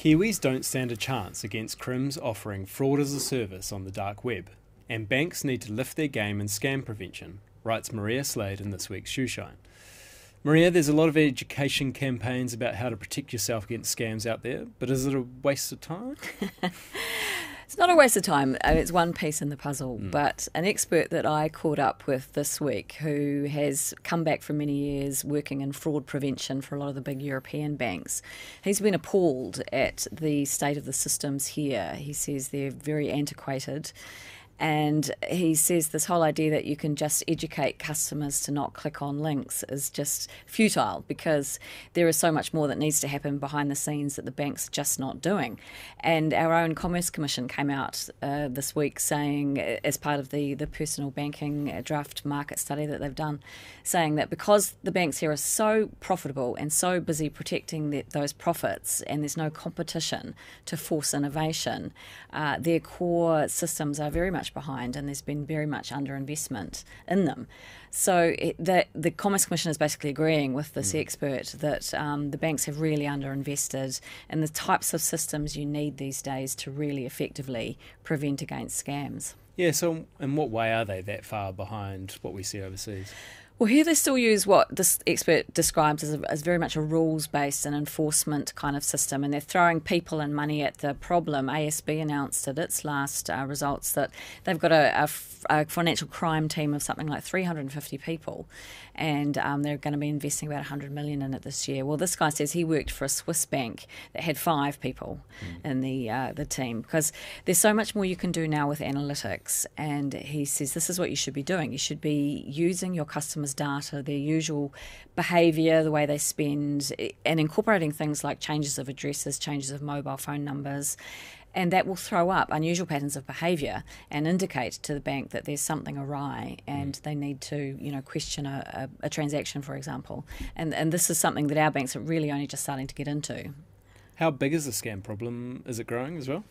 Kiwis don't stand a chance against crims offering fraud as a service on the dark web, and banks need to lift their game in scam prevention, writes Maria Slade in this week's Shoeshine. Maria, there's a lot of education campaigns about how to protect yourself against scams out there, but is it a waste of time? It's not a waste of time. It's one piece in the puzzle. But an expert that I caught up with this week, who has come back for many years working in fraud prevention for a lot of the big European banks, he's been appalled at the state of the systems here. He says they're very antiquated. And he says this whole idea that you can just educate customers to not click on links is just futile, because there is so much more that needs to happen behind the scenes that the bank's just not doing. And our own Commerce Commission came out this week saying, as part of the personal banking draft market study that they've done, saying that because the banks here are so profitable and so busy protecting those profits, and there's no competition to force innovation, their core systems are very much behind, and there's been very much underinvestment in them. So the Commerce Commission is basically agreeing with this expert that the banks have really underinvested in the types of systems you need these days to really effectively prevent against scams. Yeah, so in what way are they that far behind what we see overseas? Well, here they still use what this expert describes as very much a rules-based and enforcement kind of system, and they're throwing people and money at the problem. ASB announced at its last results that they've got a financial crime team of something like 350 people, and they're going to be investing about 100 million in it this year. Well, this guy says he worked for a Swiss bank that had 5 people in the team, because there's so much more you can do now with analytics, and he says this is what you should be doing. You should be using your customers' data, their usual behaviour, the way they spend, and incorporating things like changes of addresses, changes of mobile phone numbers, and that will throw up unusual patterns of behaviour and indicate to the bank that there's something awry and they need to, question a transaction, for example. And this is something that our banks are really only just starting to get into. How big is the scam problem? Is it growing as well?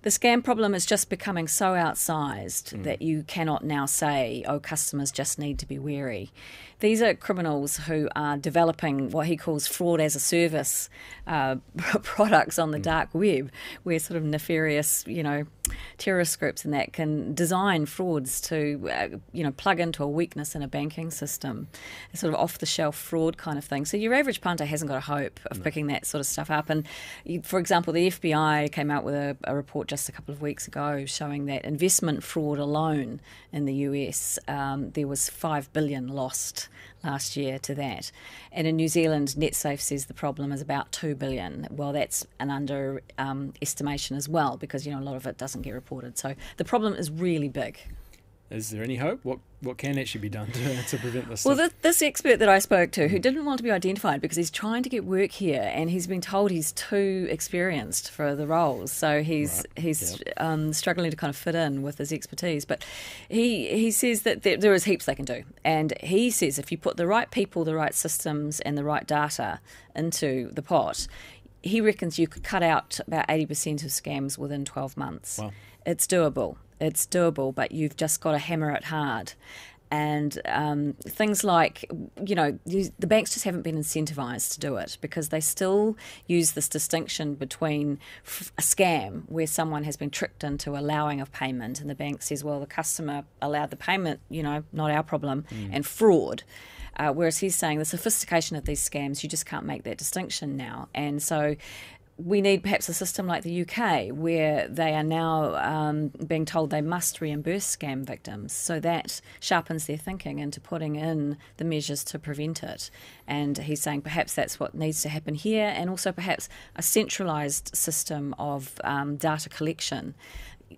The scam problem is just becoming so outsized that you cannot now say, customers just need to be wary. These are criminals who are developing what he calls fraud as a service products on the dark web, where sort of nefarious, terrorist groups and that can design frauds to, plug into a weakness in a banking system, a sort of off-the-shelf fraud kind of thing. So your average punter hasn't got a hope of picking that sort of stuff up. And, for example, the FBI came out with a report just a couple of weeks ago showing that investment fraud alone in the US, there was $5 billion lost last year to that. And in New Zealand, NetSafe says the problem is about $2 billion. Well, that's an underestimation as well, because, a lot of it doesn't get reported. So the problem is really big. Is there any hope? What can actually be done to prevent this? Well, this expert that I spoke to, who didn't want to be identified because he's trying to get work here, and he's been told he's too experienced for the roles, so he's struggling to kind of fit in with his expertise. But he says that there is heaps they can do, and he says if you put the right people, the right systems, and the right data into the pot, he reckons you could cut out about 80% of scams within 12 months. Wow. It's doable. It's doable, but you've just got to hammer it hard. And things like, the banks just haven't been incentivised to do it, because they still use this distinction between a scam where someone has been tricked into allowing of payment, and the bank says, well, the customer allowed the payment, not our problem, and fraud. Whereas he's saying the sophistication of these scams, you just can't make that distinction now. And so we need perhaps a system like the UK, where they are now being told they must reimburse scam victims. So that sharpens their thinking into putting in the measures to prevent it. And he's saying perhaps that's what needs to happen here, and also perhaps a centralised system of data collection.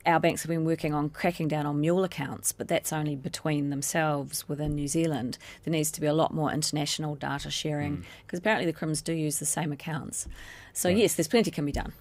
Our banks have been working on cracking down on mule accounts, but that's only between themselves within New Zealand. There needs to be a lot more international data sharing, because apparently the crims do use the same accounts. So yes, there's plenty can be done.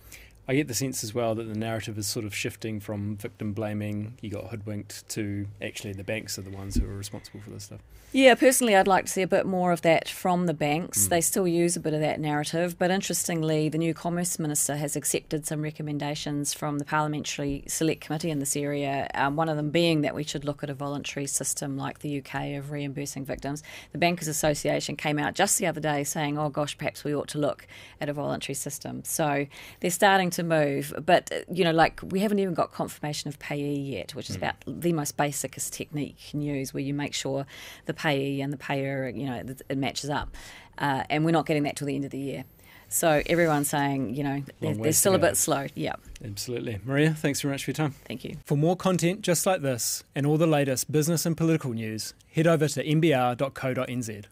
I get the sense as well that the narrative is sort of shifting from victim blaming, you got hoodwinked, to actually the banks are the ones who are responsible for this stuff. Yeah, personally, I'd like to see a bit more of that from the banks. They still use a bit of that narrative. But interestingly, the new Commerce Minister has accepted some recommendations from the Parliamentary Select Committee in this area, one of them being that we should look at a voluntary system like the UK of reimbursing victims. The Bankers Association came out just the other day saying, oh gosh, perhaps we ought to look at a voluntary system. So they're starting to move. But, like we haven't even got confirmation of payee yet, which is about the most basicest technique you can use, where you make sure the payee and the payer, it matches up. And we're not getting that till the end of the year. So everyone's saying, they're still a bit slow. Yeah. Absolutely. Maria, thanks very much for your time. Thank you. For more content just like this and all the latest business and political news, head over to mbr.co.nz.